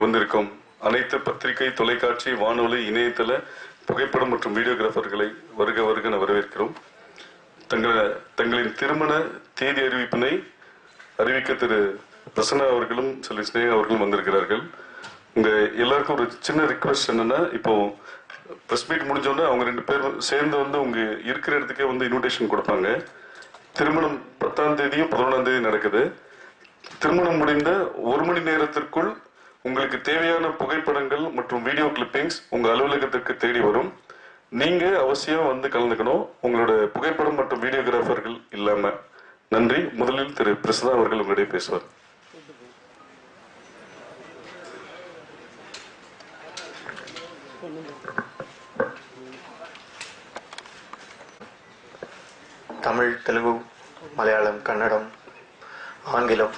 வந்திருக்கும் அனைத்து பத்திரிகை, தொலைக்காட்சி, வானொலி, இணையதள புகைப்படம் மற்றும் வீடியோகிராஃபர்களை வருக வருக வரவேற்கிறோம். தங்களின் திருமண தேதி அறிவிப்பினை அறிவிக்க திரு பிரசன்னா அவர்களும் சொல்லி ஸ்னேகா அவர்களும் வந்திருக்கிறார்கள். உங்க எல்லாருக்கும் ஒரு சின்ன ரிக்வெஸ்ட் என்னன்னா, இப்போ ப்ரெஸ் மீட் முடிஞ்சோடனே அவங்க 2 பேரும் சேர்ந்து வந்து உங்க இருக்கிற இடத்துக்கே வந்து இன்விடேஷன் கொடுப்பாங்க. திருமணம் 10ஆம் தேதியும் 11ஆம் தேதி நடக்குது. திருமணம் முடிந்த 1 மணி நேரத்திற்குள் உங்களுக்கு தேவையான புகைப்படங்கள் மற்றும் வீடியோ கிளிப்பிங்ஸ் உங்க அலுவலகத்திற்கு தேடி வரும். நீங்க அவசியம் வந்து கலந்துக்கணும், உங்களோட புகைப்படம் மற்றும் வீடியோகிராஃபர்கள் இல்லாம. நன்றி. முதலில் திரு பிரசன்னா அவர்கள் உங்களிடையே பேசுவார். தமிழ், தெலுங்கு, மலையாளம், கன்னடம், ஆங்கிலம்,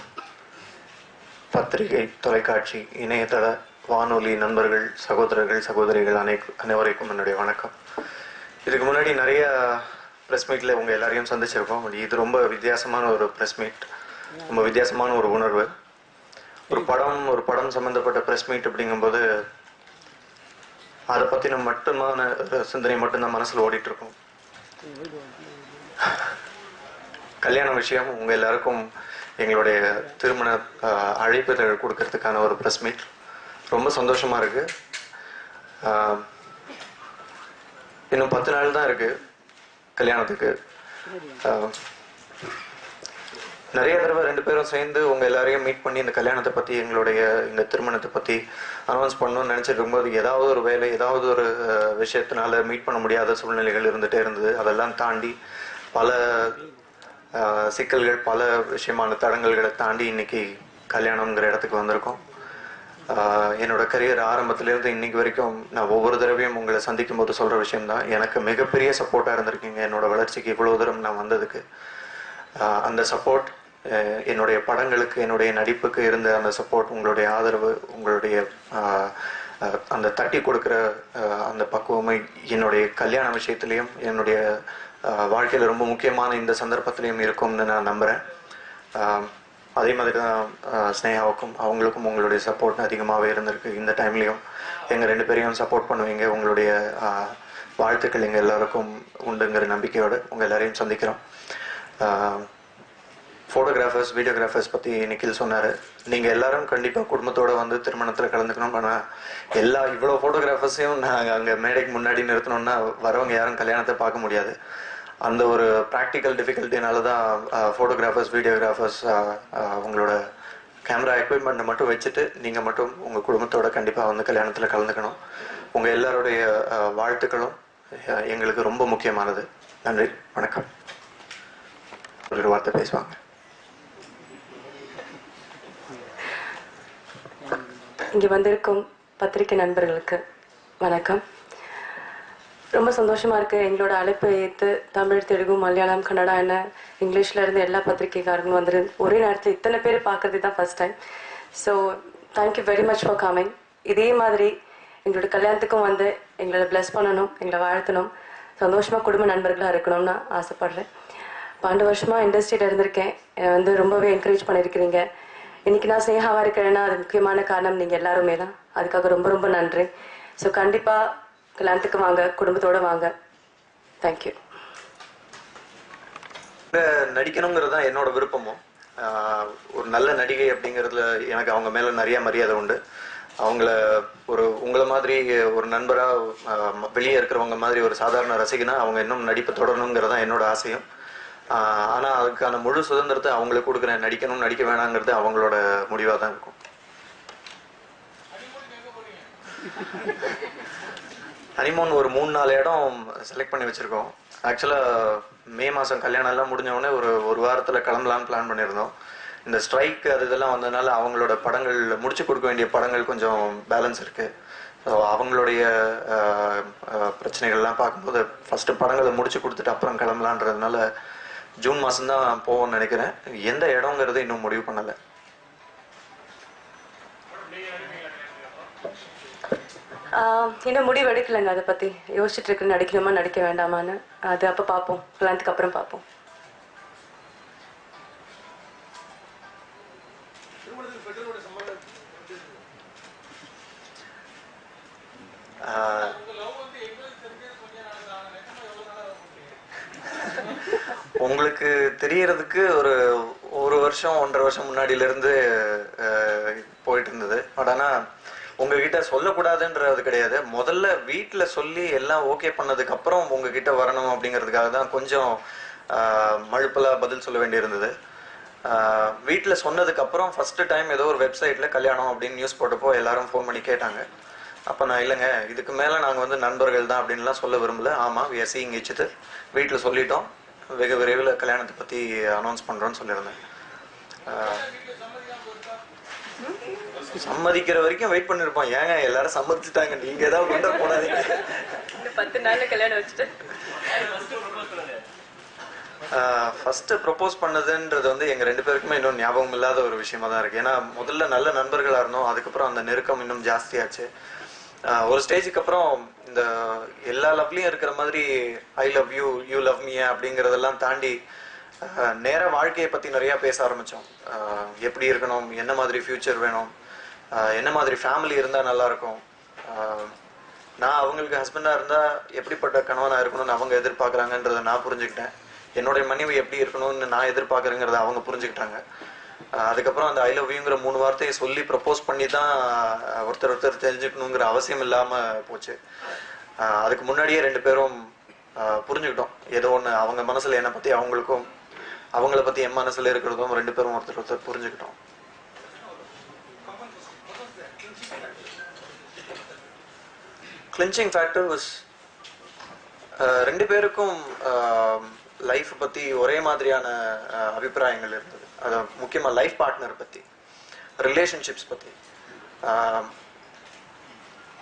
பத்திரிகை, தொலைக்காட்சி, இணையதள, வானொலி நண்பர்கள், சகோதரர்கள், சகோதரிகள் அனைவருக்கும் என்னுடைய வணக்கம். இதுக்கு முன்னாடி நிறைய ப்ரெஸ் மீட்டில் உங்கள் எல்லாரையும் சந்திச்சிருக்கோம். இது ரொம்ப வித்தியாசமான ஒரு ப்ரெஸ் மீட், ரொம்ப வித்தியாசமான ஒரு உணர்வு. ஒரு படம் சம்மந்தப்பட்ட ப்ரெஸ் மீட் அப்படிங்கும்போது அதை பற்றின மட்டுமான சிந்தனை மட்டும்தான் மனசில் ஓடிட்டுருக்கோம். கல்யாண விஷயம் உங்கள் எல்லாருக்கும் எங்களுடைய திருமண அழைப்புதழ் கொடுக்கறதுக்கான ஒரு ப்ரெஸ் மீட். ரொம்ப சந்தோஷமாக இருக்குது. இன்னும் 10 நாள் தான் இருக்குது கல்யாணத்துக்கு. நிறைய தடவை 2 பேரும் சேர்ந்து உங்கள் எல்லாரையும் மீட் பண்ணி இந்த கல்யாணத்தை பற்றி, இந்த திருமணத்தை பற்றி அனௌன்ஸ் பண்ணணும்னு நினச்சிட்டு இருக்கும்போது ஏதாவது ஒரு வேலை, ஏதாவது ஒரு விஷயத்தினால மீட் பண்ண முடியாத சூழ்நிலைகள் இருந்துகிட்டே இருந்தது. அதெல்லாம் தாண்டி பல சிக்கல்கள், பல விஷயமான தடங்கல்களை தாண்டி இன்னைக்கு கல்யாணம்ங்கிற இடத்துக்கு வந்திருக்கோம். என்னோட கரியர் ஆரம்பத்திலேருந்து இன்னைக்கு வரைக்கும் நான் ஒவ்வொரு தடவையும் உங்களை சந்திக்கும் போது சொல்கிற விஷயம்தான், எனக்கு மிகப்பெரிய சப்போர்ட்டாக இருந்திருக்கீங்க என்னோட வளர்ச்சிக்கு. இவ்வளோ தூரம் நான் வந்ததுக்கு அந்த சப்போர்ட், என்னுடைய படங்களுக்கு, என்னுடைய நடிப்புக்கு இருந்த அந்த சப்போர்ட், உங்களுடைய ஆதரவு, உங்களுடைய அந்த தட்டி கொடுக்குற அந்த பக்குவமை என்னுடைய கல்யாண விஷயத்துலேயும் என்னுடைய வாழ்க்கையில் ரொம்ப முக்கியமான இந்த சந்தர்ப்பத்திலையும் இருக்கும்னு நான் நம்புகிறேன். அதே மாதிரி தான் ஸ்னேகாவுக்கும் அவங்களுக்கும் உங்களுடைய சப்போர்ட் அதிகமாகவே இருந்திருக்கு. இந்த டைம்லேயும் எங்கள் 2 பேரையும் சப்போர்ட் பண்ணுவீங்க. உங்களுடைய வாழ்த்துக்கள் எங்கள் எல்லாருக்கும் உண்டுங்கிற நம்பிக்கையோடு உங்கள் எல்லாரையும் சந்திக்கிறோம். ஃபோட்டோகிராஃபர்ஸ், வீடியோகிராஃபர்ஸ் பற்றி நிக்கில் சொன்னார். நீங்கள் எல்லாரும் கண்டிப்பாக குடும்பத்தோடு வந்து திருமணத்தில் கலந்துக்கணும். ஆனால் இவ்வளோ ஃபோட்டோகிராஃபர்ஸையும் நாங்கள் அங்கே மேடைக்கு முன்னாடி நிறுத்தணும்னா வரவங்க யாரும் கல்யாணத்தை பார்க்க முடியாது. அந்த ஒரு ப்ராக்டிக்கல் டிஃபிகல்ட்டினால தான் ஃபோட்டோகிராஃபர்ஸ், வீடியோகிராஃபர்ஸ் உங்களோட கேமரா எக்யூப்மெண்ட்டை மட்டும் வச்சுட்டு நீங்கள் மட்டும் உங்கள் குடும்பத்தோடு கண்டிப்பாக வந்து கல்யாணத்தில் கலந்துக்கணும். உங்கள் எல்லாருடைய வாழ்த்துக்களும் எங்களுக்கு ரொம்ப முக்கியமானது. நன்றி, வணக்கம். ஒரு வார்த்தை பேசுவாங்க. இங்கே வந்திருக்கும் பத்திரிகை நண்பர்களுக்கு வணக்கம். ரொம்ப சந்தோஷமாக இருக்குது. எங்களோட அழைப்பை ஏற்று தமிழ், தெலுங்கு, மலையாளம், கன்னடா என்ன இங்கிலீஷில் இருந்து எல்லா பத்திரிகைக்காரங்களும் வந்துரு ஒரே நேரத்தில் இத்தனை பேர் பார்க்குறது தான் first time. So thank you very much for coming. இதே மாதிரி எங்களோட கல்யாணத்துக்கும் வந்து எங்களை ப்ளஸ் பண்ணணும், எங்களை வாழ்த்தணும், சந்தோஷமாக குடும்ப நண்பர்களாக இருக்கணும்னு நான் ஆசைப்பட்றேன். 12 வருஷமாக இண்டஸ்ட்ரியில் இருந்திருக்கேன். என்னை வந்து ரொம்பவே என்கரேஜ் பண்ணியிருக்கிறீங்க. இன்றைக்கி நான் ஸ்னேகாவாக இருக்கிறேன்னா அது முக்கியமான காரணம் நீங்கள் எல்லாருமே தான். அதுக்காக ரொம்ப ரொம்ப நன்றி. ஸோ கண்டிப்பாக கல்யாணத்துக்கு வாங்க, குடும்பத்தோடு வாங்க. தேங்க்யூ. நடிக்கணுங்கிறது தான் என்னோட விருப்பமும். ஒரு நல்ல நடிகை அப்படிங்கிறதுல எனக்கு அவங்க மேலே நிறைய மரியாதை உண்டு. அவங்கள உங்களை மாதிரி ஒரு நண்பராக, வெளியே இருக்கிறவங்க மாதிரி ஒரு சாதாரண ரசிகனா அவங்க இன்னும் நடிப்பு தொடரணுங்கிறது தான் என்னோட ஆசையும். ஆனால் அதுக்கான முழு சுதந்திரத்தை அவங்களுக்கு கொடுக்குறேன். நடிக்கணும் நடிக்க வேணாங்கிறது அவங்களோட முடிவாக தான் இருக்கும். ஹனிமூன் ஒரு 3-4 இடம் செலக்ட் பண்ணி வச்சுருக்கோம். ஆக்சுவலாக மே மாதம் கல்யாணம் எல்லாம் முடிஞ்சவொடனே ஒரு வாரத்தில் கிளம்பலான்னு பிளான் பண்ணியிருந்தோம். இந்த ஸ்ட்ரைக் இதெல்லாம் வந்ததுனால அவங்களோட படங்கள் முடிச்சு கொடுக்க வேண்டிய படங்கள் கொஞ்சம் பேலன்ஸ் இருக்குது. ஸோ அவங்களுடைய பிரச்சனைகள்லாம் பார்க்கும்போது ஃபஸ்ட்டு படங்களை முடிச்சு கொடுத்துட்டு அப்புறம் கிளம்பலான்றதுனால ஜூன் மாதம்தான் போவோம்னு நினைக்கிறேன். எந்த இடங்கிறது இன்னும் முடிவு பண்ணலை. இன்னும் முடிவு எடுக்கலைங்க. அதை பற்றி யோசிச்சுட்டு இருக்கு, நடிக்கணுமா நடிக்க வேண்டாமான்னு. அது அப்போ பார்ப்போம், கல்யாணத்துக்கு அப்புறம் பார்ப்போம். உங்களுக்கு தெரியறதுக்கு ஒரு 1 வருஷம் 1.5 வருஷம் முன்னாடியிலேருந்து போயிட்டு இருந்தது. பட் ஆனால் உங்ககிட்ட சொல்லக்கூடாதுன்றது கிடையாது. முதல்ல வீட்டில் சொல்லி எல்லாம் ஓகே பண்ணதுக்கு அப்புறம் உங்ககிட்ட வரணும் அப்படிங்கிறதுக்காக தான் கொஞ்சம் மழுப்பலாக பதில் சொல்ல வேண்டியிருந்தது. வீட்டில் சொன்னதுக்கு அப்புறம் ஃபர்ஸ்ட் டைம் ஏதோ ஒரு வெப்சைட்டில் கல்யாணம் அப்படின்னு நியூஸ் போட்டப்போ எல்லாரும் ஃபோன் பண்ணி கேட்டாங்க. அப்போ நான் இல்லைங்க, இதுக்கு மேலே நாங்கள் வந்து நண்பர்கள் தான் அப்படின்லாம் சொல்ல விரும்பல. ஆமாம், we are seeing each other. வீட்டில் சொல்லிட்டோம், வெகு விரைவில் கல்யாணத்தை பற்றி அனௌன்ஸ் பண்ணுறோன்னு சொல்லியிருந்தேன். சம்மதிக்கிற வரைக்கும் வெயிட் பண்ணிருப்போம். ஏங்க எல்லாரும் சம்மதிச்சுட்டாங்க, நீங்க ஏதாவது கொண்டு போடாதீங்க. 10 நாள்ல கல்யாணம் வச்சுட்டு ஃபர்ஸ்ட் ப்ரொபோஸ் பண்ணதுன்றது வந்து எங்க 2 பேருக்குமே இன்னும் ஞாபகம் இல்லாத ஒரு விஷயமா தான் இருக்கு. ஏன்னா முதல்ல நல்ல நண்பர்களா இருந்தோம், அதுக்கப்புறம் அந்த நெருக்கம் இன்னும் ஜாஸ்தியாச்சு. ஒரு ஸ்டேஜுக்கு அப்புறம் இந்த எல்லா லவ்லையும் இருக்கிற மாதிரி I love you, you love me அப்படிங்கிறதெல்லாம் தாண்டி நேர வாழ்க்கையை பற்றி நிறையா பேச ஆரம்பித்தோம். எப்படி இருக்கணும், என்ன மாதிரி ஃப்யூச்சர் வேணும், என்ன மாதிரி ஃபேமிலி இருந்தால் நல்லாயிருக்கும், நான் அவங்களுக்கு ஹஸ்பண்டாக இருந்தால் எப்படிப்பட்ட கணவனாக இருக்கணும்னு அவங்க எதிர்பார்க்குறாங்கன்றதை நான் புரிஞ்சுக்கிட்டேன். என்னுடைய மனைவி எப்படி இருக்கணும்னு நான் எதிர்பார்க்குறேங்கிறத அவங்க புரிஞ்சுக்கிட்டாங்க. அதுக்கப்புறம் அந்த ஐ லவ் யூங்கிற 3 வார்த்தையை சொல்லி ப்ரப்போஸ் பண்ணி தான் ஒருத்தர் தெரிஞ்சுக்கணுங்கிற அவசியம் இல்லாமல் போச்சு. அதுக்கு முன்னாடியே 2 பேரும் புரிஞ்சுக்கிட்டோம். ஏதோ ஒன்று அவங்க மனசில் என்னை பற்றி அவங்களுக்கும், அவங்கள பற்றி என் மனசில் இருக்கிறதும் 2 பேரும் ஒருத்தர் புரிஞ்சுக்கிட்டோம். கிளின்ச்சிங் ஃபேக்டர் வாஸ் 2 பேருக்கும் லைஃப் பற்றி ஒரே மாதிரியான அபிப்பிராயங்கள் இருந்தது. அது முக்கியமாக லைஃப் பார்ட்னர் பற்றி, ரிலேஷன்ஷிப்ஸ் பற்றி.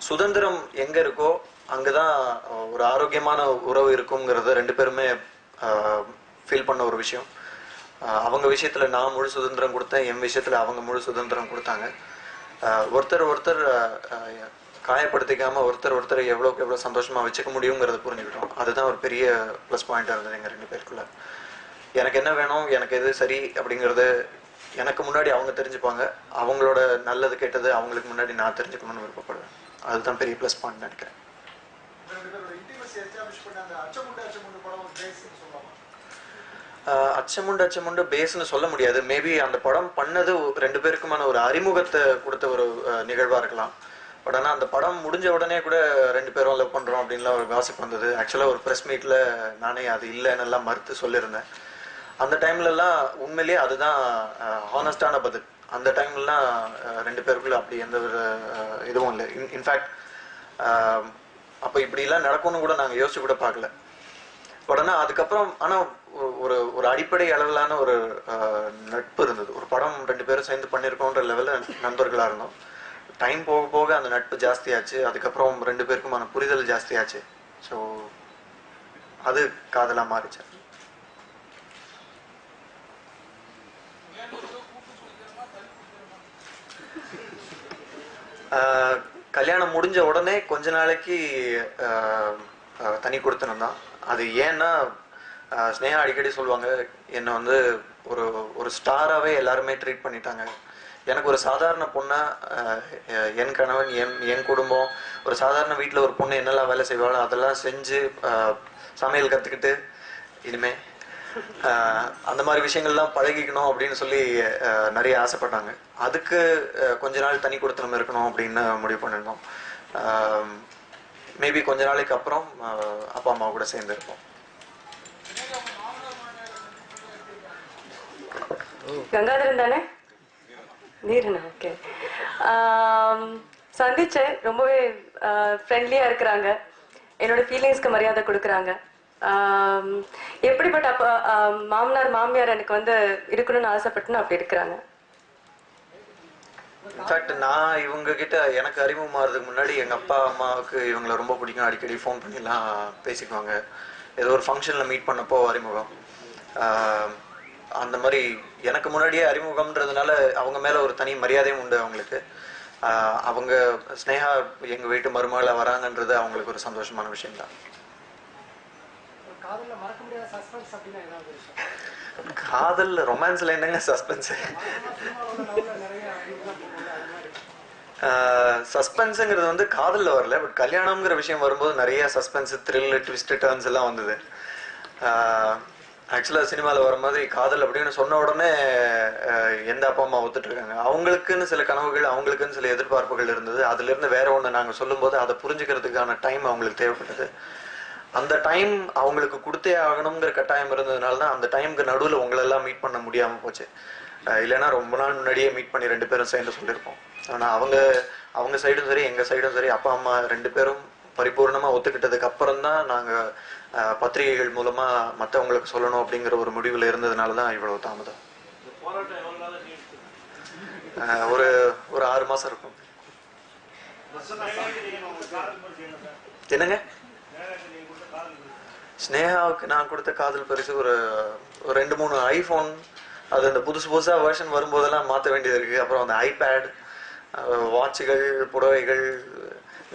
சுதந்திரம் எங்கே இருக்கோ அங்கே தான் ஒரு ஆரோக்கியமான உறவு இருக்குங்கிறத 2 பேருமே ஃபீல் பண்ண ஒரு விஷயம். அவங்க விஷயத்தில் நான் முழு சுதந்திரம் கொடுத்தேன், என் விஷயத்தில் அவங்க முழு சுதந்திரம் கொடுத்தாங்க. ஒருத்தர் காயப்படுத்திக்காமல் ஒருத்தர் எவ்வளோக்கு எவ்வளோ சந்தோஷமாக வச்சுக்க முடியுங்கிறத புரிஞ்சுக்கிட்டோம். அதுதான் ஒரு பெரிய ப்ளஸ் பாயிண்டாக இருந்தது எங்கள் 2 பேருக்குள்ள. எனக்கு என்ன வேணும், எனக்கு எது சரி அப்படிங்கிறது எனக்கு முன்னாடி அவங்க தெரிஞ்சுப்பாங்க. அவங்களோட நல்லது கெட்டது அவங்களுக்கு முன்னாடி நான் தெரிஞ்சுக்கணும்னு விருப்பப்படுவேன். அதுதான் பெரிய ப்ளஸ் பாயிண்ட் நினைக்கிறேன். அச்சமுண்டு பேஸ்ன்னு சொல்ல முடியாது. மேபி அந்த படம் பண்ணது 2 பேருக்குமான ஒரு அறிமுகத்தை கொடுத்த ஒரு நிகழ்வாக இருக்கலாம். பட் ஆனால் அந்த படம் முடிஞ்ச உடனே கூட 2 பேரும் லவ் பண்ணுறோம் அப்படின்லாம் ஒரு காசிப் வந்தது. ஆக்சுவலாக ஒரு ப்ரெஸ் மீட்டில் நானே அது இல்லைன்னு எல்லாம் மறுத்து சொல்லியிருந்தேன். அந்த டைம்லலாம் உண்மையிலேயே அதுதான் ஹானஸ்டான பதில். அந்த டைம்லலாம் 2 பேருக்குள்ள அப்படி எந்த ஒரு இதுவும் இல்லை. இன்ஃபேக்ட் அப்போ இப்படிலாம் நடக்கும்னு கூட நாங்கள் யோசிச்சு கூட பார்க்கல. பட் ஆனால் அதுக்கப்புறம் ஆனால் ஒரு அடிப்படை அளவிலான ஒரு நட்பு இருந்தது. ஒரு படம் 2 பேரும் சேர்ந்து பண்ணியிருக்கோன்ற லெவலில் நண்பர்களாக இருந்தோம். டைம் போக போக அந்த நட்பு ஜாஸ்தியாச்சு. அதுக்கப்புறம் 2 பேருக்குமான புரிதல் ஜாஸ்தியாச்சு. ஸோ அது காதலாக மாறிச்சு. கல்யாணம் முடிஞ்ச உடனே கொஞ்ச நாளைக்கு தனி கொடுத்தனம் தான். அது ஏன்னா ஸ்னேகா அடிக்கடி சொல்லுவாங்க, என்னை வந்து ஒரு ஸ்டாராகவே எல்லாருமே ட்ரீட் பண்ணிட்டாங்க. எனக்கு ஒரு சாதாரண பொண்ணா என் கணவன் என் குடும்பம், ஒரு சாதாரண வீட்டில் ஒரு பொண்ணு என்னெல்லாம் வேலை செய்வாளோ அதெல்லாம் செஞ்சு சமையல் கற்றுக்கிட்டு இனிமே அந்த மாதிரி விஷயங்கள்லாம் பழகிக்கணும் அப்படின்னு சொல்லி நிறைய ஆசைப்பட்டாங்க. அதுக்கு கொஞ்ச நாள் தனி கொடுத்தனம் இருக்கணும் அப்படின்னு முடிவு பண்ணிருந்தோம். மேபி கொஞ்ச நாளைக்கு அப்புறம் அப்பா அம்மா கூட சேர்ந்து இருப்போம். கங்காதரன் தானே? நீரனா? ஓகே. சந்திச்சேன், ரொம்பவே ஃப்ரெண்ட்லியாக இருக்கிறாங்க, என்னோட ஃபீலிங்ஸ்க்கு மரியாதை கொடுக்குறாங்க. எப்படிப்பட்ட அப்போ மாமனார் மாமியார் எனக்கு வந்து இருக்கணும்னு ஆசைப்பட்டுன்னு அப்படி இருக்கிறாங்க. இன்ஃபேக்ட் நான் இவங்க கிட்ட எனக்கு அறிமுகமாகிறதுக்கு முன்னாடி எங்கள் அப்பா அம்மாவுக்கு இவங்களை ரொம்ப பிடிக்கும். அடிக்கடி ஃபோன் பண்ணிலாம் பேசிக்குவாங்க. ஏதோ ஒரு ஃபங்க்ஷனில் மீட் பண்ணப்போ அறிமுகம். அந்த மாதிரி எனக்கு முன்னாடியே அறிமுகம்ன்றதுனால அவங்க மேலே ஒரு தனி மரியாதையும் உண்டு அவங்களுக்கு. அவங்க ஸ்னேகா எங்கள் வீட்டு மருமகளை வராங்கன்றது அவங்களுக்கு ஒரு சந்தோஷமான விஷயம்தான். காதல் ரொமான்ஸ்ல என்னங்க சஸ்பென்ஸ்? சஸ்பென்ஸுங்கிறது வந்து காதலில் வரல, பட் கல்யாணம்ங்கிற விஷயம் வரும்போது நிறைய சஸ்பென்ஸ், த்ரில், ட்விஸ்ட், டர்ன்ஸ் எல்லாம் வந்தது. ஆக்சுவலாக சினிமாவில் வர மாதிரி காதல் அப்படின்னு சொன்ன உடனே எந்த அப்பா அம்மா ஒத்துட்டு இருக்காங்க, அவங்களுக்குன்னு சில கனவுகள், அவங்களுக்குன்னு சில எதிர்பார்ப்புகள் இருந்தது. அதுலேருந்து வேற ஒன்று நாங்கள் சொல்லும்போது அதை புரிஞ்சுக்கிறதுக்கான டைம் அவங்களுக்கு தேவைப்பட்டது. அந்த டைம் அவங்களுக்கு கொடுத்தே ஆகணுங்கிற கட்டாயம் இருந்ததுனால தான் அந்த டைமுக்கு நடுவில் உங்களெல்லாம் மீட் பண்ண முடியாமல் போச்சு. இல்லைன்னா ரொம்ப நாள் முன்னாடியே மீட் பண்ணி 2 பேரும் சேர்ந்து சொல்லியிருப்போம். ஆனால் அவங்க சைடும் சரி எங்கள் சைடும் சரி அப்பா அம்மா 2 பேரும் பரிபூர்ணமாக ஒத்துக்கிட்டதுக்கு அப்புறம் தான் நாங்கள் பத்திரிகைகள் மூலமாக மற்றவங்களுக்கு சொல்லணும் அப்படிங்கிற ஒரு முடிவில் இருந்ததுனால தான் இவ்வளவு தாமதம். ஒரு 6 மாதம் இருக்கும். என்னங்க? ஸ்னேகாவுக்கு நான் கொடுத்த காதல் பரிசு ஒரு 2-3 ஐஃபோன். அது அந்த புதுசாக வெர்ஷன் வரும்போதெல்லாம் மாற்ற வேண்டியது இருக்குது. அப்புறம் அந்த ஐபேட், வாட்சுகள், புடவைகள்.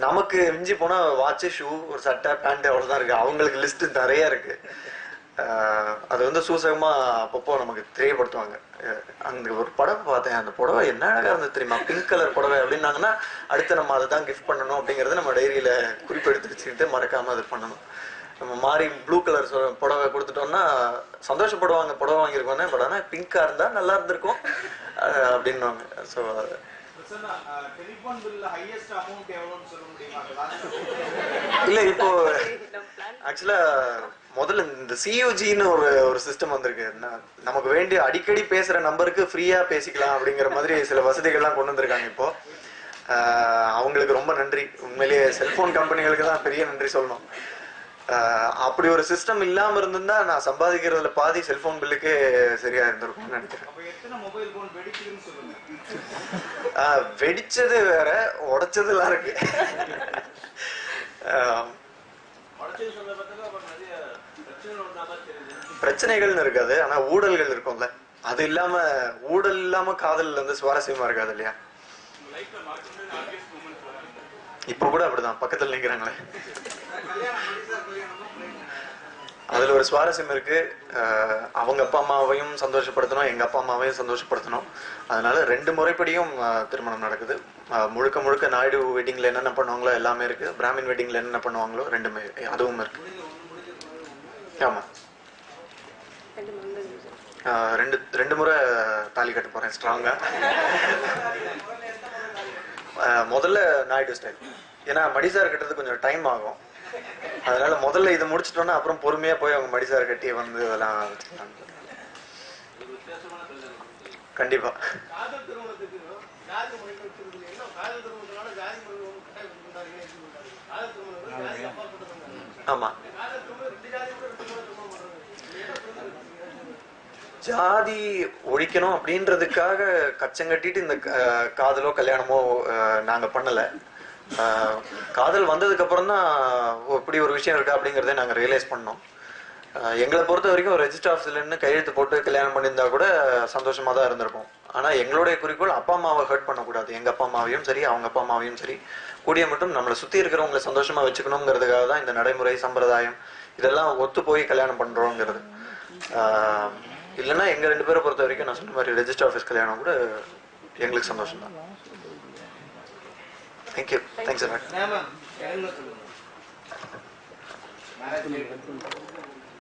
நமக்கு மிஞ்சி போனால் வாட்சு, ஷூ, ஒரு சட்டை, பேண்ட் அவ்வளோதான் இருக்குது. அவங்களுக்கு லிஸ்ட்டு நிறைய இருக்குது. அது வந்து சூசகமாக அப்பப்போ நமக்கு தெரியப்படுத்துவாங்க. அந்த ஒரு புடவை பார்த்தேன், அந்த புடவை என்ன அழகாக இருந்தது தெரியுமா, பிங்க் கலர் புடவை அப்படின்னாங்கன்னா அடுத்து நம்ம அதை தான் கிஃப்ட் பண்ணணும் அப்படிங்கிறது நம்ம டைரியில் குறிப்பெடுத்து வச்சுக்கிட்டு மறக்காமல் அது பண்ணணும். நம்ம மாறி ப்ளூ கலர் புடவை கொடுத்துட்டோம்னா சந்தோஷப்படுவாங்க, புடவை வாங்கியிருக்கோன்னே. பட் ஆனால் பிங்காக இருந்தால் நல்லா இருந்திருக்கும் அப்படின்வாங்க. ஸோ இல்லை, இப்போ ஆக்சுவலாக முதல்ல இந்த சியூஜின்னு ஒரு சிஸ்டம் வந்திருக்கு. நமக்கு வேண்டிய அடிக்கடி பேசுகிற நம்பருக்கு ஃப்ரீயாக பேசிக்கலாம் அப்படிங்கிற மாதிரி சில வசதிகள்லாம் கொண்டு வந்திருக்காங்க. இப்போ அவங்களுக்கு ரொம்ப நன்றி. உண்மையிலேயே செல்ஃபோன் கம்பெனிகளுக்கு தான் பெரிய நன்றி சொல்லணும். அப்படி ஒரு சிஸ்டம் இல்லாமல் இருந்திருந்தா நான் சம்பாதிக்கிறதுல பாதி செல்ஃபோன் பில்லுக்கே சரியா இருந்திருக்கும்னு நினைக்கிறேன். வெடிச்சது வேற, உடைச்சதுலாம் இருக்கு. பிரச்சனைகள்னு இருக்காது, ஆனா ஊழல்கள் இருக்கும்ல. அது இல்லாம ஊழல் இல்லாம காதல் வந்து சுவாரஸ்யமா இருக்காது இல்லையா? இப்ப கூட அப்படிதான் பக்கத்துல நிக்கிறாங்களே. அதுல ஒரு சுவாரஸ்யம் இருக்கு. அவங்க அப்பா அம்மாவையும் சந்தோஷப்படுத்தணும், எங்க அப்பா அம்மாவையும் சந்தோஷப்படுத்தணும். அதனால 2 முறைப்படியும் திருமணம் நடக்குது. முழுக்க நாயுடு வெட்டிங்ல என்னென்ன பண்ணுவாங்களோ எல்லாமே இருக்கு. பிராமின் வெட்டிங்ல என்னென்ன பண்ணுவாங்களோ 2மே அதுவும் இருக்கு. ஆமா, 2 முறை தாலி கட்ட போறேன் ஸ்ட்ராங்கா. முதல்ல நாயுடு ஸ்டைல். ஏன்னா மடிசார் கட்டுறது கொஞ்சம் டைம் ஆகும். அதனால முதல்ல இதை முடிச்சிட்டோம்னா அப்புறம் பொறுமையா போய் அவங்க மடிசார் கட்டி வந்து இதெல்லாம் வச்சுக்கலாம். கண்டிப்பா. ஆமா, ஜாதி ஒழிக்கணும் அப்படின்றதுக்காக கச்சம் கட்டிட்டு இந்த காதலோ கல்யாணமோ நாங்க பண்ணல. காதல் வந்ததுக்கு அப்புறம் தான் இப்படி ஒரு விஷயம் இருக்கா அப்படிங்கிறத நாங்கள் ரியலைஸ் பண்ணோம். எங்களை பொறுத்த வரைக்கும் ரெஜிஸ்டர் ஆஃபீஸ்லேருந்து கையெழுத்து போட்டு கல்யாணம் பண்ணியிருந்தா கூட சந்தோஷமாக தான் இருந்திருக்கும். ஆனால் எங்களுடைய குறிக்கோள் அப்பா அம்மாவை ஹர்ட் பண்ணக்கூடாது. எங்கள் அப்பா அம்மாவையும் சரி அவங்க அப்பா அம்மாவையும் சரி கூடிய மட்டும் நம்மளை சுற்றி இருக்கிறவங்களை சந்தோஷமாக வச்சுக்கணுங்கிறதுக்காக தான் இந்த நடைமுறை சம்பிரதாயம் இதெல்லாம் ஒத்து போய் கல்யாணம் பண்ணுறோங்கிறது. இல்லைன்னா எங்கள் 2 பேரை பொறுத்த வரைக்கும் நான் சொன்ன மாதிரி ரெஜிஸ்டர் ஆஃபீஸ் கல்யாணம் கூட எங்களுக்கு சந்தோஷம் தான். Thank you. Thanks a lot.